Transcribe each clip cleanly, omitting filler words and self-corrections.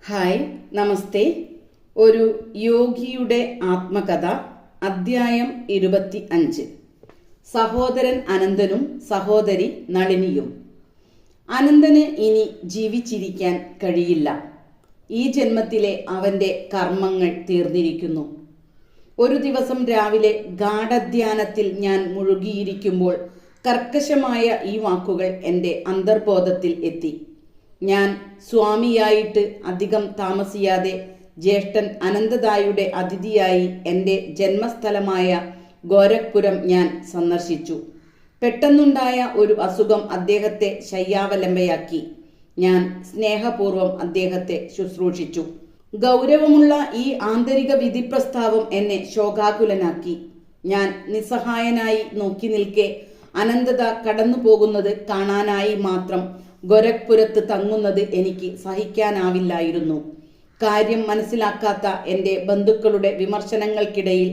Hi, നമസ്തേ. ഒരു യോഗിയുടെ ആത്മകഥ, അധ്യായം 25. സഹോദരൻ അനന്തനും സഹോദരി നളിനിയും. അനന്തന് ഇനി ജീവിച്ചിരിക്കാൻ കഴിയില്ല. ഈ ജന്മത്തിലെ അവന്റെ കർമ്മങ്ങൾ തീർന്നിരിക്കുന്നു. ഒരു ദിവസം രാവിലെ ഗാഢധ്യാനത്തിൽ ഞാൻ മുഴുകിയിരിക്കുമ്പോൾ കർക്കശമായ ഈ വാക്കുകൾ എൻ്റെ അന്തർബോധത്തിൽ എത്തി. ഞാൻ സ്വാമിയായിട്ട് അധികം താമസിയാതെ ജ്യേഷ്ഠൻ അനന്തദായുടെ അതിഥിയായി എൻ്റെ ജന്മസ്ഥലമായ ഗോരഖ്പുരം ഞാൻ സന്ദർശിച്ചു. പെട്ടെന്നുണ്ടായ ഒരു അസുഖം അദ്ദേഹത്തെ ശയ്യാവലംബയാക്കി. ഞാൻ സ്നേഹപൂർവ്വം അദ്ദേഹത്തെ ശുശ്രൂഷിച്ചു. ഗൗരവമുള്ള ഈ ആന്തരിക വിധിപ്രസ്താവം എന്നെ ശോകാകുലനാക്കി. ഞാൻ നിസ്സഹായനായി നോക്കി നിൽക്കെ അനന്തദ കടന്നു പോകുന്നത് കാണാനായി മാത്രം ഗോരഖ്പുരത്ത് തങ്ങുന്നത് എനിക്ക് സഹിക്കാനാവില്ലായിരുന്നു. കാര്യം മനസ്സിലാക്കാത്ത എൻ്റെ ബന്ധുക്കളുടെ വിമർശനങ്ങൾക്കിടയിൽ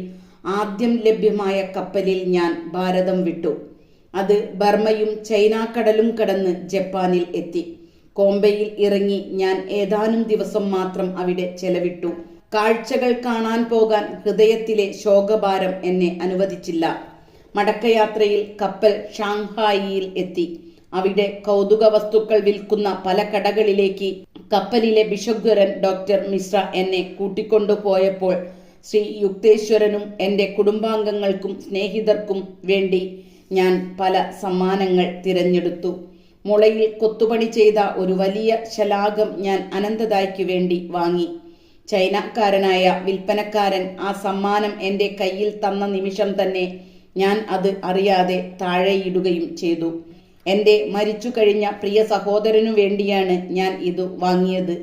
ആദ്യം ലഭ്യമായ കപ്പലിൽ ഞാൻ ഭാരതം വിട്ടു. അത് ബർമ്മയും ചൈനാക്കടലും കടന്ന് ജപ്പാനിൽ എത്തി. കോംബെയിൽ ഇറങ്ങി ഞാൻ ഏതാനും ദിവസം മാത്രം അവിടെ ചെലവിട്ടു. കാഴ്ചകൾ കാണാൻ പോകാൻ ഹൃദയത്തിലെ ശോകഭാരം എന്നെ അനുവദിച്ചില്ല. മടക്കയാത്രയിൽ കപ്പൽ ഷാങ്ഹായിയിൽ എത്തി. അവിടെ കൗതുക വസ്തുക്കൾ വിൽക്കുന്ന പല കടകളിലേക്ക് കപ്പലിലെ ബിഷഗ്വരൻ ഡോക്ടർ മിശ്ര എന്നെ കൂട്ടിക്കൊണ്ടുപോയപ്പോൾ ശ്രീ യുക്തേശ്വരനും എൻ്റെ കുടുംബാംഗങ്ങൾക്കും സ്നേഹിതർക്കും വേണ്ടി ഞാൻ പല സമ്മാനങ്ങൾ തിരഞ്ഞെടുത്തു. മുളയിൽ കൊത്തുപണി ചെയ്ത ഒരു വലിയ ശലാകം ഞാൻ അനന്തദായ്ക്ക് വേണ്ടി വാങ്ങി. ചൈനക്കാരനായ വിൽപ്പനക്കാരൻ ആ സമ്മാനം എൻ്റെ കയ്യിൽ തന്ന നിമിഷം തന്നെ ഞാൻ അത് അറിയാതെ താഴെയിടുകയും ചെയ്തു. എൻ്റെ മരിച്ചു കഴിഞ്ഞ പ്രിയ സഹോദരനു വേണ്ടിയാണ് ഞാൻ ഇത് വാങ്ങിയത്.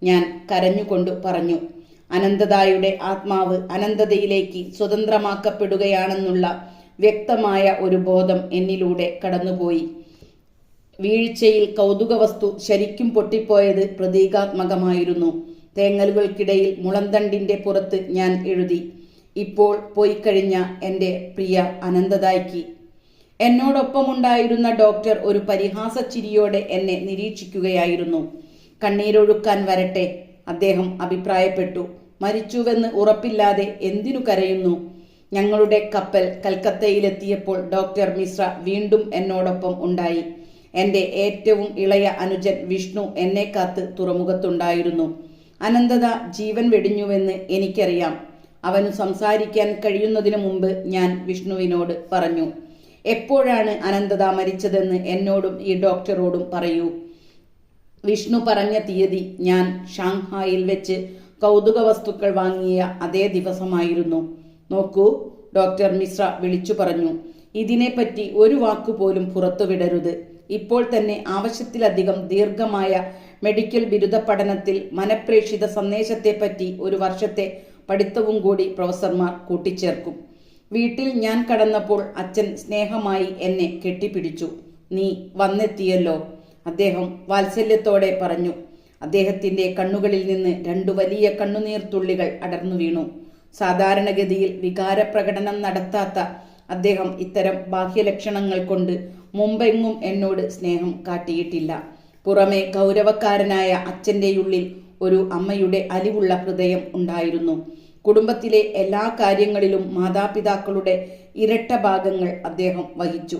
ഞാൻ കരഞ്ഞുകൊണ്ട് പറഞ്ഞു. അനന്തദായുടെ ആത്മാവ് അനന്തതയിലേക്ക് സ്വതന്ത്രമാക്കപ്പെടുകയാണെന്നുള്ള വ്യക്തമായ ഒരു ബോധം എന്നിലൂടെ കടന്നുപോയി. വീഴ്ചയിൽ കൗതുകവസ്തു ശരിക്കും പൊട്ടിപ്പോയത് പ്രതീകാത്മകമായിരുന്നു. തേങ്ങലുകൾക്കിടയിൽ മുളന്തണ്ടിൻ്റെ പുറത്ത് ഞാൻ എഴുതി, ഇപ്പോൾ പോയിക്കഴിഞ്ഞ എൻ്റെ പ്രിയ അനന്തദായ്ക്ക്. എന്നോടൊപ്പമുണ്ടായിരുന്ന ഡോക്ടർ ഒരു പരിഹാസച്ചിരിയോടെ എന്നെ നിരീക്ഷിക്കുകയായിരുന്നു. കണ്ണീരൊഴുക്കാൻ വരട്ടെ, അദ്ദേഹം അഭിപ്രായപ്പെട്ടു. മരിച്ചുവെന്ന് ഉറപ്പില്ലാതെ എന്തിനു കരയുന്നു? ഞങ്ങളുടെ കപ്പൽ കൽക്കത്തയിലെത്തിയപ്പോൾ ഡോക്ടർ മിശ്ര വീണ്ടും എന്നോടൊപ്പം ഉണ്ടായി. എൻ്റെ ഏറ്റവും ഇളയ അനുജൻ വിഷ്ണു എന്നെ കാത്ത് തുറമുഖത്തുണ്ടായിരുന്നു. അനന്തദ ജീവൻ വെടിഞ്ഞുവെന്ന് എനിക്കറിയാം. അവനു സംസാരിക്കാൻ കഴിയുന്നതിനു മുമ്പ് ഞാൻ വിഷ്ണുവിനോട് പറഞ്ഞു, എപ്പോഴാണ് അനന്തദ മരിച്ചതെന്ന് എന്നോടും ഈ ഡോക്ടറോടും പറയൂ. വിഷ്ണു പറഞ്ഞ തീയതി ഞാൻ ഷാങ്ഹായിൽ വെച്ച് കൗതുക വസ്തുക്കൾ വാങ്ങിയ അതേ ദിവസമായിരുന്നു. നോക്കൂ, ഡോക്ടർ മിശ്ര വിളിച്ചു പറഞ്ഞു, ഇതിനെപ്പറ്റി ഒരു വാക്കുപോലും പുറത്തുവിടരുത്. ഇപ്പോൾ തന്നെ ആവശ്യത്തിലധികം ദീർഘമായ മെഡിക്കൽ ബിരുദ പഠനത്തിൽ മനഃപ്രേക്ഷിത സന്ദേശത്തെപ്പറ്റി ഒരു വർഷത്തെ പഠിത്തവും കൂടി പ്രൊഫസർമാർ കൂട്ടിച്ചേർക്കും. വീട്ടിൽ ഞാൻ കടന്നപ്പോൾ അച്ഛൻ സ്നേഹമായി എന്നെ കെട്ടിപ്പിടിച്ചു. നീ വന്നെത്തിയല്ലോ, അദ്ദേഹം വാത്സല്യത്തോടെ പറഞ്ഞു. അദ്ദേഹത്തിൻ്റെ കണ്ണുകളിൽ നിന്ന് 2 വലിയ കണ്ണുനീർത്തുള്ളികൾ അടർന്നു വീണു. സാധാരണഗതിയിൽ വികാരപ്രകടനം നടത്താത്ത അദ്ദേഹം ഇത്തരം ബാഹ്യലക്ഷണങ്ങൾ കൊണ്ട് മുമ്പെങ്ങും എന്നോട് സ്നേഹം കാട്ടിയിട്ടില്ല. പുറമെ ഗൗരവക്കാരനായ അച്ഛൻ്റെ ഉള്ളിൽ ഒരു അമ്മയുടെ അലിവുള്ള ഹൃദയം ഉണ്ടായിരുന്നു. കുടുംബത്തിലെ എല്ലാ കാര്യങ്ങളിലും മാതാപിതാക്കളുടെ ഇരട്ട ഭാഗങ്ങൾ അദ്ദേഹം വഹിച്ചു.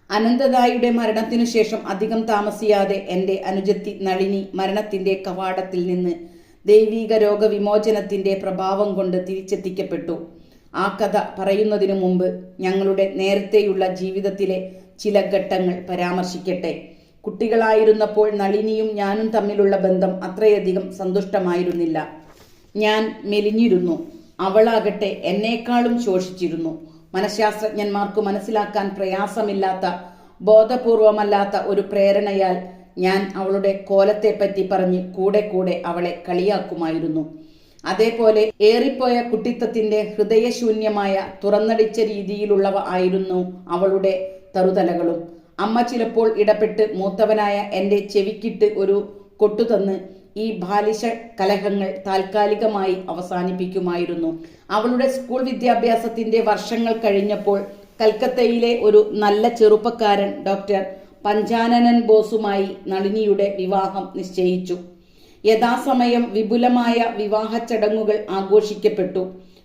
അനന്തദായുടെ മരണത്തിനു ശേഷം അധികം താമസിയാതെ എൻ്റെ അനുജത്തി നളിനി മരണത്തിൻ്റെ കവാടത്തിൽ നിന്ന് ദൈവീക രോഗവിമോചനത്തിൻ്റെ പ്രഭാവം കൊണ്ട് തിരിച്ചെത്തിക്കപ്പെട്ടു. ആ കഥ പറയുന്നതിനു മുമ്പ് ഞങ്ങളുടെ നേരത്തെയുള്ള ജീവിതത്തിലെ ചില ഘട്ടങ്ങൾ പരാമർശിക്കട്ടെ. കുട്ടികളായിരുന്നപ്പോൾ നളിനിയും ഞാനും തമ്മിലുള്ള ബന്ധം അത്രയധികം സന്തുഷ്ടമായിരുന്നില്ല. ഞാൻ മെലിഞ്ഞിരുന്നു. അവളാകട്ടെ എന്നേക്കാളും ശോഷിച്ചിരുന്നു. മനഃശാസ്ത്രജ്ഞന്മാർക്ക് മനസ്സിലാക്കാൻ പ്രയാസമില്ലാത്ത, ബോധപൂർവമല്ലാത്ത ഒരു പ്രേരണയാൽ ഞാൻ അവളുടെ കോലത്തെപ്പറ്റി പറഞ്ഞ് കൂടെ കൂടെ അവളെ കളിയാക്കുമായിരുന്നു. അതേപോലെ ഏറിപ്പോയ കുട്ടിത്തത്തിൻ്റെ ഹൃദയശൂന്യമായ തുറന്നടിച്ച രീതിയിലുള്ളവ ആയിരുന്നു അവളുടെ തറുതലകളും. അമ്മ ചിലപ്പോൾ ഇടപെട്ട് മൂത്തവനായ എൻ്റെ ചെവിക്കിട്ട് ഒരു കൊട്ടുതന്ന് ഈ ബാലിശ കലഹങ്ങൾ താൽക്കാലികമായി അവസാനിപ്പിക്കുമായിരുന്നു. അവളുടെ സ്കൂൾ വിദ്യാഭ്യാസത്തിൻ്റെ വർഷങ്ങൾ കഴിഞ്ഞപ്പോൾ കൽക്കത്തയിലെ ഒരു നല്ല ചെറുപ്പക്കാരൻ ഡോക്ടർ പഞ്ചാനനൻ ബോസുമായി നളിനിയുടെ വിവാഹം നിശ്ചയിച്ചു. യഥാസമയം വിപുലമായ വിവാഹ ചടങ്ങുകൾ ആഘോഷിക്കപ്പെട്ടു.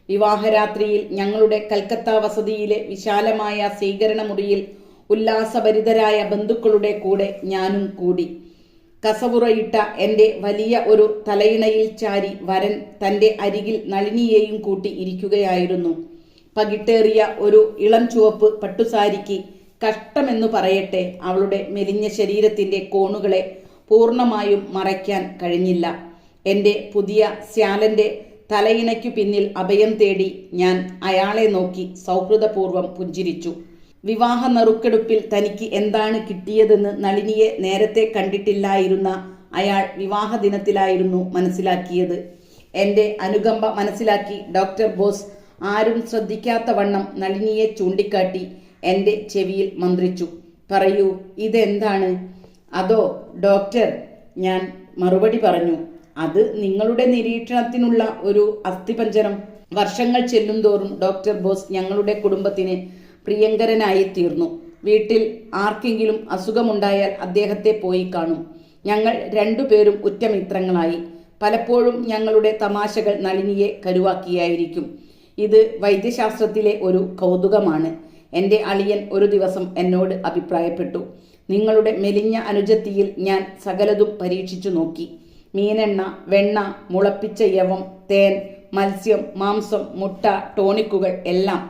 വിവാഹരാത്രിയിൽ ഞങ്ങളുടെ കൽക്കത്ത വസതിയിലെ വിശാലമായ സ്വീകരണ മുറിയിൽ ഉല്ലാസഭരിതരായ ബന്ധുക്കളുടെ കൂടെ ഞാനും കൂടി. കസവുറയിട്ട എൻ്റെ വലിയ ഒരു തലയിണയിൽ ചാരി വരൻ തൻ്റെ അരികിൽ നളിനിയെയും കൂട്ടി ഇരിക്കുകയായിരുന്നു. പകിട്ടേറിയ ഒരു ഇളം ചുവപ്പ് പട്ടുസാരിക്ക് കഷ്ടമെന്നു പറയട്ടെ, അവളുടെ മെലിഞ്ഞ ശരീരത്തിൻ്റെ കോണുകളെ പൂർണ്ണമായും മറയ്ക്കാൻ കഴിഞ്ഞില്ല. എൻ്റെ പുതിയ സ്യാലൻ്റെ തലയിണയ്ക്കു പിന്നിൽ അഭയം തേടി ഞാൻ അയാളെ നോക്കി സൗഹൃദപൂർവ്വം പുഞ്ചിരിച്ചു. വിവാഹ നറുക്കെടുപ്പിൽ തനിക്ക് എന്താണ് കിട്ടിയതെന്ന് നളിനിയെ നേരത്തെ കണ്ടിട്ടില്ലായിരുന്ന അയാൾ വിവാഹ ദിനത്തിലായിരുന്നു മനസ്സിലാക്കിയത്. എൻ്റെ അനുകമ്പ മനസ്സിലാക്കി ഡോക്ടർ ബോസ് ആരും ശ്രദ്ധിക്കാത്ത വണ്ണം നളിനിയെ ചൂണ്ടിക്കാട്ടി എൻ്റെ ചെവിയിൽ മന്ത്രിച്ചു. പറയൂ, ഇതെന്താണ്? അതോ ഡോക്ടർ, ഞാൻ മറുപടി പറഞ്ഞു. അത് നിങ്ങളുടെ നിരീക്ഷണത്തിനുള്ള ഒരു അസ്ഥിപഞ്ജരം. വർഷങ്ങൾ ചെല്ലുന്തോറും ഡോക്ടർ ബോസ് ഞങ്ങളുടെ കുടുംബത്തിന് പ്രിയങ്കരനായി തീർന്നു. വീട്ടിൽ ആർക്കെങ്കിലും അസുഖമുണ്ടായാൽ അദ്ദേഹത്തെ പോയി കാണും. ഞങ്ങൾ രണ്ടുപേരും ഉറ്റമിത്രങ്ങളായി. പലപ്പോഴും ഞങ്ങളുടെ തമാശകൾ നളിനിയെ കരുവാക്കിയായിരിക്കും. ഇത് വൈദ്യശാസ്ത്രത്തിലെ ഒരു കൗതുകമാണ്. എൻ്റെ അളിയൻ ഒരു ദിവസം എന്നോട് അഭിപ്രായപ്പെട്ടു. നിങ്ങളുടെ മെലിഞ്ഞ അനുജത്തിയിൽ ഞാൻ സകലതും പരീക്ഷിച്ചു നോക്കി. മീനെണ്ണ, വെണ്ണ, മുളപ്പിച്ച യവം, തേൻ, മത്സ്യം, മാംസം, മുട്ട, ടോണിക്കുകൾ എല്ലാം.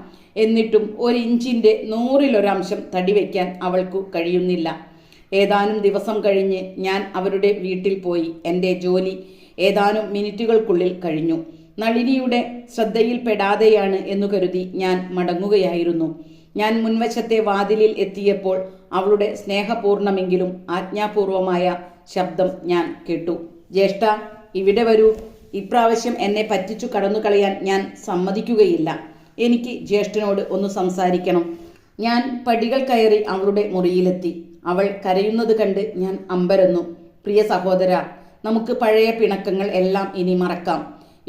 എന്നിട്ടും 1 ഇഞ്ചിൻ്റെ 100-1 തടി വയ്ക്കാൻ അവൾക്കു കഴിയുന്നില്ല. ഏതാനും ദിവസം കഴിഞ്ഞ് ഞാൻ അവരുടെ വീട്ടിൽ പോയി. എൻ്റെ ജോലി ഏതാനും മിനിറ്റുകൾക്കുള്ളിൽ കഴിഞ്ഞു. നളിനിയുടെ ശ്രദ്ധയിൽപ്പെടാതെയാണ് എന്നു കരുതി ഞാൻ മടങ്ങുകയായിരുന്നു. ഞാൻ മുൻവശത്തെ വാതിലിൽ എത്തിയപ്പോൾ അവളുടെ സ്നേഹപൂർണമെങ്കിലും ആജ്ഞാപൂർവമായ ശബ്ദം ഞാൻ കേട്ടു. ജ്യേഷ്ഠ, ഇവിടെ വരൂ. ഇപ്രാവശ്യം എന്നെ പറ്റിച്ചു കടന്നു കളയാൻ ഞാൻ സമ്മതിക്കുകയില്ല. എനിക്ക് ജ്യേഷ്ഠനോട് ഒന്ന് സംസാരിക്കണം. ഞാൻ പടികൾ കയറി അവളുടെ മുറിയിലെത്തി. അവൾ കരയുന്നത് കണ്ട് ഞാൻ അമ്പരന്നു. പ്രിയ സഹോദര, നമുക്ക് പഴയ പിണക്കങ്ങൾ എല്ലാം ഇനി മറക്കാം.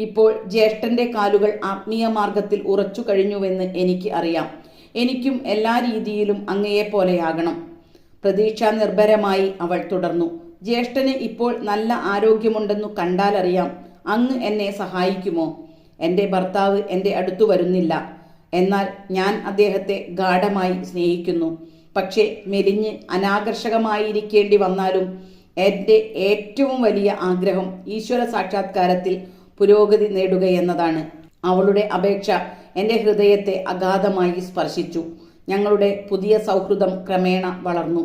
ഇപ്പോൾ ജ്യേഷ്ഠന്റെ കാലുകൾ ആത്മീയ മാർഗത്തിൽ ഉറച്ചു കഴിഞ്ഞുവെന്ന് എനിക്ക് അറിയാം. എനിക്കും എല്ലാ രീതിയിലും അങ്ങയെപ്പോലെയാകണം. പ്രതീക്ഷാ നിർഭരമായി അവൾ തുടർന്നു. ജ്യേഷ്ഠന് ഇപ്പോൾ നല്ല ആരോഗ്യമുണ്ടെന്നു കണ്ടാലറിയാം. അങ്ങ് എന്നെ സഹായിക്കുമോ? എൻ്റെ ഭർത്താവ് എൻ്റെ അടുത്തു വരുന്നില്ല. എന്നാൽ ഞാൻ അദ്ദേഹത്തെ ഗാഢമായി സ്നേഹിക്കുന്നു. പക്ഷേ മെലിഞ്ഞ് അനാകർഷകമായിരിക്കേണ്ടി വന്നാലും എൻ്റെ ഏറ്റവും വലിയ ആഗ്രഹം ഈശ്വര സാക്ഷാത്കാരത്തിൽ പുരോഗതി നേടുകയെന്നതാണ്. അവളുടെ അപേക്ഷ എൻ്റെ ഹൃദയത്തെ അഗാധമായി സ്പർശിച്ചു. ഞങ്ങളുടെ പുതിയ സൗഹൃദം ക്രമേണ വളർന്നു.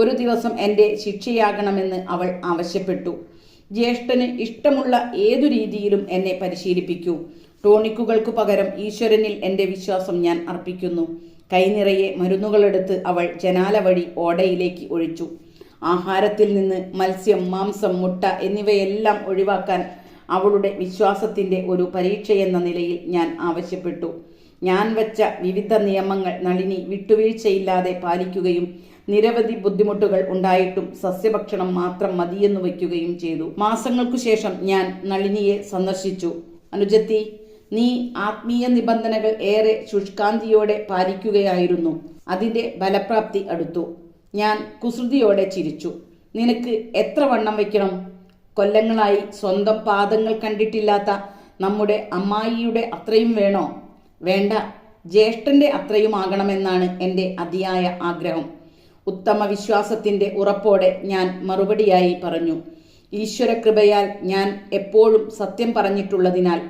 ഒരു ദിവസം എൻ്റെ ശിക്ഷയാകണമെന്ന് അവൾ ആവശ്യപ്പെട്ടു. ജ്യേഷ്ഠന് ഇഷ്ടമുള്ള ഏതു രീതിയിലും എന്നെ പരിശീലിപ്പിക്കൂ. ടോണിക്കുകൾക്കു പകരം ഈശ്വരനിൽ എൻ്റെ വിശ്വാസം ഞാൻ അർപ്പിക്കുന്നു. കൈനിറയെ മരുന്നുകളെടുത്ത് അവൾ ജനാല വഴി ഓടയിലേക്ക് ഒഴിച്ചു. ആഹാരത്തിൽ നിന്ന് മത്സ്യം, മാംസം, മുട്ട എന്നിവയെല്ലാം ഒഴിവാക്കാൻ അവളുടെ വിശ്വാസത്തിൻ്റെ ഒരു പരീക്ഷയെന്ന നിലയിൽ ഞാൻ ആവശ്യപ്പെട്ടു. ഞാൻ വച്ച വിവിധ നിയമങ്ങൾ നളിനി വിട്ടുവീഴ്ചയില്ലാതെ പാലിക്കുകയും നിരവധി ബുദ്ധിമുട്ടുകൾ ഉണ്ടായിട്ടും സസ്യഭക്ഷണം മാത്രം മതിയെന്നു വയ്ക്കുകയും ചെയ്തു. മാസങ്ങൾക്കു ശേഷം ഞാൻ നളിനിയെ സന്ദർശിച്ചു. അനുജത്തി, നീ ആത്മീയ നിബന്ധനകൾ ഏറെ ശുഷ്കാന്തിയോടെ പാലിക്കുകയായിരുന്നു. അതിൻ്റെ ഫലപ്രാപ്തി അടുത്തു. ഞാൻ കുസൃതിയോടെ ചിരിച്ചു. നിനക്ക് എത്ര വണ്ണം വയ്ക്കണം? കൊല്ലങ്ങളായി സ്വന്തം പാദങ്ങൾ കണ്ടിട്ടില്ലാത്ത നമ്മുടെ അമ്മായിയുടെ അത്രയും വേണോ? വേണ്ട, ജ്യേഷ്ഠന്റെ അത്രയും ആകണമെന്നാണ് എൻ്റെ അതിയായ ആഗ്രഹം. ഉത്തമ വിശ്വാസത്തിൻ്റെ ഉറപ്പോടെ ഞാൻ മറുപടിയായി പറഞ്ഞു. ഈശ്വരകൃപയാൽ ഞാൻ എപ്പോഴും സത്യം പറഞ്ഞിട്ടുള്ളതിനാൽ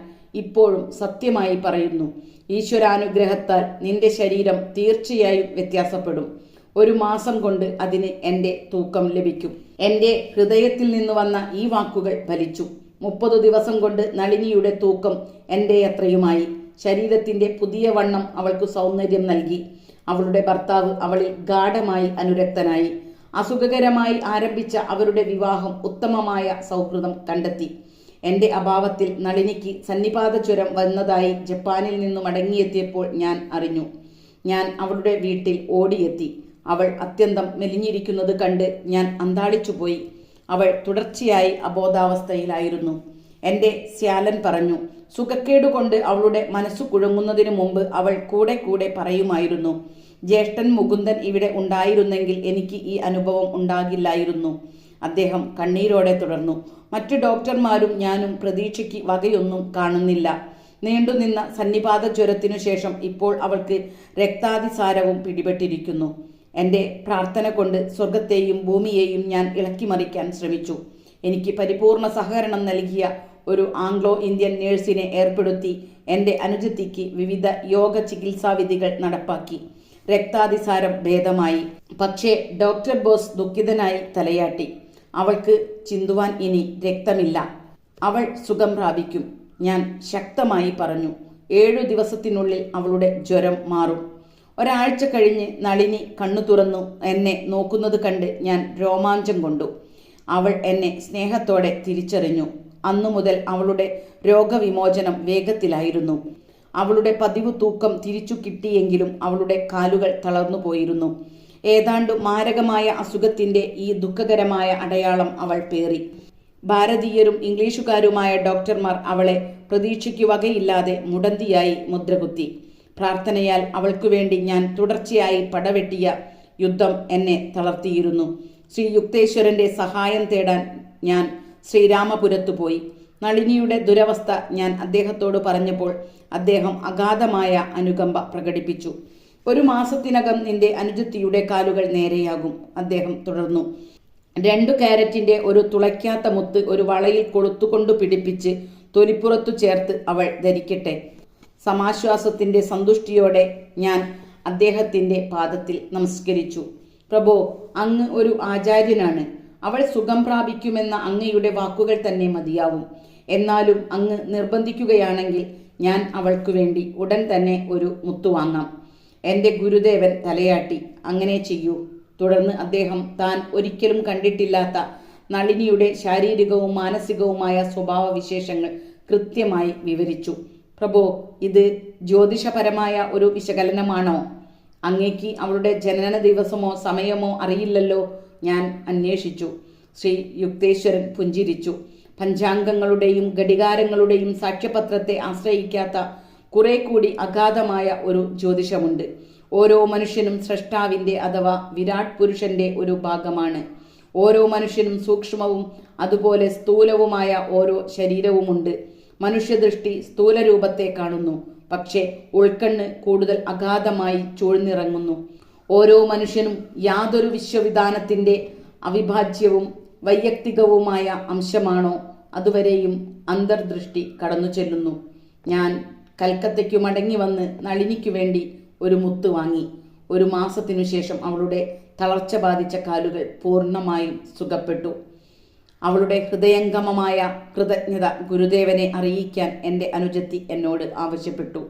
ഇപ്പോഴും സത്യമായി പറയുന്നു. ഈശ്വരാനുഗ്രഹത്താൽ നിന്റെ ശരീരം തീർച്ചയായും വ്യത്യാസപ്പെടും. 1 മാസം കൊണ്ട് അതിന് എൻ്റെ തൂക്കം ലഭിക്കും. എൻ്റെ ഹൃദയത്തിൽ നിന്ന് വന്ന ഈ വാക്കുകൾ ഫലിച്ചു. 30 ദിവസം കൊണ്ട് നളിനിയുടെ തൂക്കം എൻ്റെ അത്രയുമായി. ശരീരത്തിൻ്റെ പുതിയ വണ്ണം അവൾക്ക് സൗന്ദര്യം നൽകി. അവളുടെ ഭർത്താവ് അവളിൽ ഗാഢമായി അനുരക്തനായി. അസുഖകരമായി ആരംഭിച്ച അവരുടെ വിവാഹം ഉത്തമമായ സൗഹൃദം കണ്ടെത്തി. എൻ്റെ അഭാവത്തിൽ നളിനിക്ക് സന്നിപാത ജ്വരം വന്നതായി ജപ്പാനിൽ നിന്നും മടങ്ങിയെത്തിയപ്പോൾ ഞാൻ അറിഞ്ഞു. ഞാൻ അവളുടെ വീട്ടിൽ ഓടിയെത്തി. അവൾ അത്യന്തം മെലിഞ്ഞിരിക്കുന്നത് കണ്ട് ഞാൻ അന്താളിച്ചുപോയി. അവൾ തുടർച്ചയായി അബോധാവസ്ഥയിലായിരുന്നു. എൻ്റെ സ്യാലൻ പറഞ്ഞു. സുഖക്കേടുകൊണ്ട് അവളുടെ മനസ്സു കുഴങ്ങുന്നതിനു മുമ്പ് അവൾ കൂടെ കൂടെ പറയുമായിരുന്നു, ജ്യേഷ്ഠൻ മുകുന്ദൻ ഇവിടെ ഉണ്ടായിരുന്നെങ്കിൽ എനിക്ക് ഈ അനുഭവം ഉണ്ടാകില്ലായിരുന്നു. അദ്ദേഹം കണ്ണീരോടെ തുടർന്നു. മറ്റു ഡോക്ടർമാരും ഞാനും പ്രതീക്ഷയ്ക്ക് വകയൊന്നും കാണുന്നില്ല. നീണ്ടുനിന്ന സന്നിപാത ജ്വരത്തിനു ശേഷം ഇപ്പോൾ അവൾക്ക് രക്താതിസാരവും പിടിപെട്ടിരിക്കുന്നു. എൻ്റെ പ്രാർത്ഥന കൊണ്ട് സ്വർഗത്തെയും ഭൂമിയെയും ഞാൻ ഇളക്കിമറിക്കാൻ ശ്രമിച്ചു. എനിക്ക് പരിപൂർണ സഹകരണം നൽകിയ ഒരു ആംഗ്ലോ ഇന്ത്യൻ നേഴ്സിനെ ഏർപ്പെടുത്തി എൻ്റെ അനുജത്തിക്ക് വിവിധ യോഗ ചികിത്സാവിധികൾ നടപ്പാക്കി. രക്താതിസാരം ഭേദമായി. പക്ഷേ ഡോക്ടർ ബോസ് ദുഃഖിതനായി തലയാട്ടി. അവൾക്ക് ചിന്തുവാൻ ഇനി രക്തമില്ല. അവൾ സുഖം പ്രാപിക്കും. ഞാൻ ശക്തമായി പറഞ്ഞു. 7 ദിവസത്തിനുള്ളിൽ അവളുടെ ജ്വരം മാറും. ഒരാഴ്ച കഴിഞ്ഞ് നളിനി കണ്ണു തുറന്നു എന്നെ നോക്കുന്നത് കണ്ട് ഞാൻ രോമാഞ്ചം കൊണ്ടു. അവൾ എന്നെ സ്നേഹത്തോടെ തിരിച്ചറിഞ്ഞു. അന്നു മുതൽ അവളുടെ രോഗവിമോചനം വേഗത്തിലായിരുന്നു. അവളുടെ പതിവ് തൂക്കം തിരിച്ചു കിട്ടിയെങ്കിലും അവളുടെ കാലുകൾ തളർന്നു പോയിരുന്നു. ഏതാണ്ട് മാരകമായ അസുഖത്തിൻ്റെ ഈ ദുഃഖകരമായ അടയാളം അവൾ പേറി. ഭാരതീയരും ഇംഗ്ലീഷുകാരുമായ ഡോക്ടർമാർ അവളെ പ്രതീക്ഷയ്ക്ക് വകയില്ലാതെ മുടന്തിയായി മുദ്രകുത്തി. പ്രാർത്ഥനയാൽ അവൾക്കു വേണ്ടി ഞാൻ തുടർച്ചയായി പടവെട്ടിയ യുദ്ധം എന്നെ തളർത്തിയിരുന്നു. ശ്രീ യുക്തേശ്വരൻ്റെ സഹായം തേടാൻ ഞാൻ ശ്രീരാമപുരത്തു പോയി. നളിനിയുടെ ദുരവസ്ഥ ഞാൻ അദ്ദേഹത്തോട് പറഞ്ഞപ്പോൾ അദ്ദേഹം അഗാധമായ അനുകമ്പ പ്രകടിപ്പിച്ചു. 1 മാസത്തിനകം നിന്റെ അനുജത്തിയുടെ കാലുകൾ നേരെയാകും, അദ്ദേഹം തുടർന്നു. 2 കാരറ്റിന്റെ ഒരു തുളയ്ക്കാത്ത മുത്ത് ഒരു വളയിൽ കൊളുത്തുകൊണ്ടു പിടിപ്പിച്ച് തൊലിപ്പുറത്തു ചേർത്ത് അവൾ ധരിക്കട്ടെ. സമാശ്വാസത്തിന്റെ സന്തുഷ്ടിയോടെ ഞാൻ അദ്ദേഹത്തിന്റെ പാദത്തിൽ നമസ്കരിച്ചു. പ്രഭോ, അങ്ങ് ഒരു ആചാര്യനാണ്. അവൾ സുഖം പ്രാപിക്കുമെന്ന അങ്ങയുടെ വാക്കുകൾ തന്നെ മതിയാവും. എന്നാലും അങ്ങ് നിർബന്ധിക്കുകയാണെങ്കിൽ ഞാൻ അവൾക്കു വേണ്ടി ഉടൻ തന്നെ ഒരു മുത്തു വാങ്ങാം. എൻ്റെ ഗുരുദേവൻ തലയാട്ടി. അങ്ങനെ ചെയ്യൂ. തുടർന്ന് അദ്ദേഹം താൻ ഒരിക്കലും കണ്ടിട്ടില്ലാത്ത നളിനിയുടെ ശാരീരികവും മാനസികവുമായ സ്വഭാവവിശേഷങ്ങൾ കൃത്യമായി വിവരിച്ചു. പ്രഭോ, ഇത് ജ്യോതിഷപരമായ ഒരു വിശകലനമാണോ? അങ്ങേക്ക് അവളുടെ ജനന ദിവസമോ സമയമോ അറിയില്ലല്ലോ, ഞാൻ അന്വേഷിച്ചു. ശ്രീ യുക്തേശ്വരൻ പുഞ്ചിരിച്ചു. പഞ്ചാംഗങ്ങളുടെയും ഘടികാരങ്ങളുടെയും സാക്ഷ്യപത്രത്തെ ആശ്രയിക്കാത്ത കുറെ കൂടി അഗാധമായ ഒരു ജ്യോതിഷമുണ്ട്. ഓരോ മനുഷ്യനും സ്രഷ്ടാവിൻ്റെ അഥവാ വിരാട് പുരുഷന്റെ ഒരു ഭാഗമാണ്. ഓരോ മനുഷ്യനും സൂക്ഷ്മവും അതുപോലെ സ്ഥൂലവുമായ ഓരോ ശരീരവുമുണ്ട്. മനുഷ്യദൃഷ്ടി സ്ഥൂല രൂപത്തെ കാണുന്നു, പക്ഷേ ഉൾക്കണ്ണ് കൂടുതൽ അഗാധമായി ചൂഴ്ന്നിറങ്ങുന്നു. ഓരോ മനുഷ്യനും യാതൊരു വിശ്വവിധാനത്തിൻ്റെ അവിഭാജ്യവും വൈയക്തികവുമായ അംശമാണോ അതുവരെയും അന്തർദൃഷ്ടി കടന്നു ചെല്ലുന്നു. ഞാൻ കൽക്കത്തയ്ക്കു മടങ്ങി വന്ന് നളിനിക്കു വേണ്ടി ഒരു മുത്ത് വാങ്ങി. 1 മാസത്തിനു ശേഷം അവളുടെ തളർച്ച ബാധിച്ച കാലുകൾ പൂർണ്ണമായും സുഖപ്പെട്ടു. അവളുടെ ഹൃദയംഗമമായ കൃതജ്ഞത ഗുരുദേവനെ അറിയിക്കാൻ എൻ്റെ അനുജത്തി എന്നോട് ആവശ്യപ്പെട്ടു.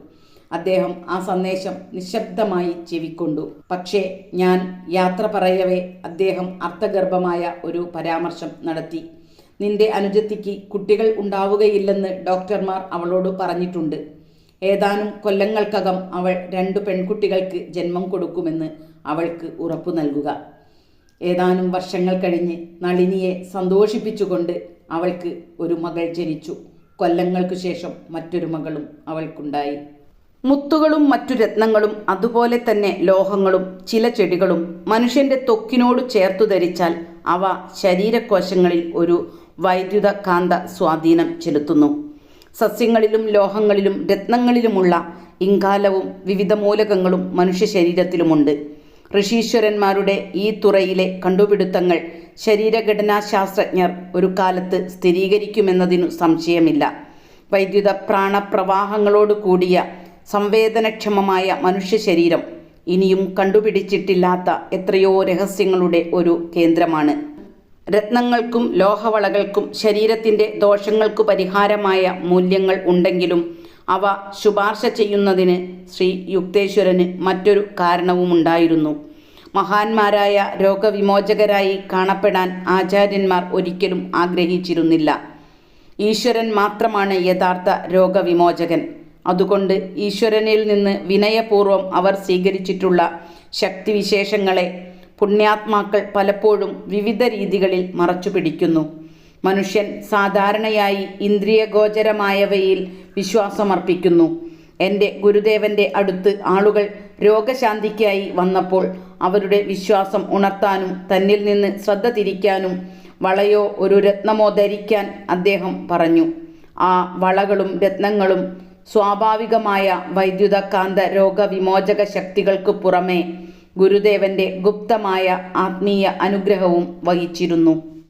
അദ്ദേഹം ആ സന്ദേശം നിശബ്ദമായി ചെവിക്കൊണ്ടു. പക്ഷേ ഞാൻ യാത്ര പറയവേ അദ്ദേഹം അർത്ഥഗർഭമായ ഒരു പരാമർശം നടത്തി. നിന്റെ അനുജത്തിക്ക് കുട്ടികൾ ഉണ്ടാവുകയില്ലെന്ന് ഡോക്ടർമാർ അവളോട് പറഞ്ഞിട്ടുണ്ട്. ഏതാനും കൊല്ലങ്ങൾക്കകം അവൾ 2 പെൺകുട്ടികൾക്ക് ജന്മം കൊടുക്കുമെന്ന് അവൾക്ക് ഉറപ്പു നൽകുക. ഏതാനും വർഷങ്ങൾ കഴിഞ്ഞ് നളിനിയെ സന്തോഷിപ്പിച്ചുകൊണ്ട് അവൾക്ക് ഒരു മകൾ ജനിച്ചു. കൊല്ലങ്ങൾക്കു ശേഷം മറ്റൊരു മകളും അവൾക്കുണ്ടായി. മുത്തുകളും മറ്റു രത്നങ്ങളും അതുപോലെ തന്നെ ലോഹങ്ങളും ചില ചെടികളും മനുഷ്യന്റെ ത്വക്കിനോട് ചേർത്തു ധരിച്ചാൽ അവ ശരീരകോശങ്ങളിൽ ഒരു വൈദ്യുത കാന്ത സ്വാധീനം ചെലുത്തുന്നു. സസ്യങ്ങളിലും ലോഹങ്ങളിലും രത്നങ്ങളിലുമുള്ള ഇംഗാലവും വിവിധ മൂലകങ്ങളും മനുഷ്യ ശരീരത്തിലുമുണ്ട്. ഋഷീശ്വരന്മാരുടെ ഈ തുറയിലെ കണ്ടുപിടുത്തങ്ങൾ ശരീരഘടനാശാസ്ത്രജ്ഞർ ഒരു കാലത്ത് സ്ഥിരീകരിക്കുമെന്നതിനു സംശയമില്ല. വൈദ്യുത പ്രാണപ്രവാഹങ്ങളോട് കൂടിയ സംവേദനക്ഷമമായ മനുഷ്യ ശരീരം ഇനിയും കണ്ടുപിടിച്ചിട്ടില്ലാത്ത എത്രയോ രഹസ്യങ്ങളുടെ ഒരു കേന്ദ്രമാണ്. രത്നങ്ങൾക്കും ലോഹവളകൾക്കും ശരീരത്തിൻ്റെ ദോഷങ്ങൾക്കു പരിഹാരമായ മൂല്യങ്ങൾ ഉണ്ടെങ്കിലും അവ ശുപാർശ ചെയ്യുന്നതിന് ശ്രീ യുക്തേശ്വരന് മറ്റൊരു കാരണവുമുണ്ടായിരുന്നു. മഹാന്മാരായ രോഗവിമോചകരായി കാണപ്പെടാൻ ആചാര്യന്മാർ ഒരിക്കലും ആഗ്രഹിച്ചിരുന്നില്ല. ഈശ്വരൻ മാത്രമാണ് യഥാർത്ഥ രോഗവിമോചകൻ. അതുകൊണ്ട് ഈശ്വരനിൽ നിന്ന് വിനയപൂർവ്വം അവർ സ്വീകരിച്ചിട്ടുള്ള ശക്തിവിശേഷങ്ങളെ പുണ്യാത്മാക്കൾ പലപ്പോഴും വിവിധ രീതികളിൽ മറച്ചുപിടിക്കുന്നു. മനുഷ്യൻ സാധാരണയായി ഇന്ദ്രിയഗോചരമായവയിൽ വിശ്വാസമർപ്പിക്കുന്നു. എൻ്റെ ഗുരുദേവൻ്റെ അടുത്ത് ആളുകൾ രോഗശാന്തിക്കായി വന്നപ്പോൾ അവരുടെ വിശ്വാസം ഉണർത്താനും തന്നിൽ നിന്ന് ശ്രദ്ധ തിരിക്കാനും വളയോ ഒരു രത്നമോ ധരിക്കാൻ അദ്ദേഹം പറഞ്ഞു. ആ വളകളും രത്നങ്ങളും സ്വാഭാവികമായ വൈദ്യുതകാന്ത രോഗവിമോചക ശക്തികൾക്ക് പുറമേ ഗുരുദേവന്റെ ഗുപ്തമായ ആത്മീയ അനുഗ്രഹവും വഹിച്ചിരുന്നു.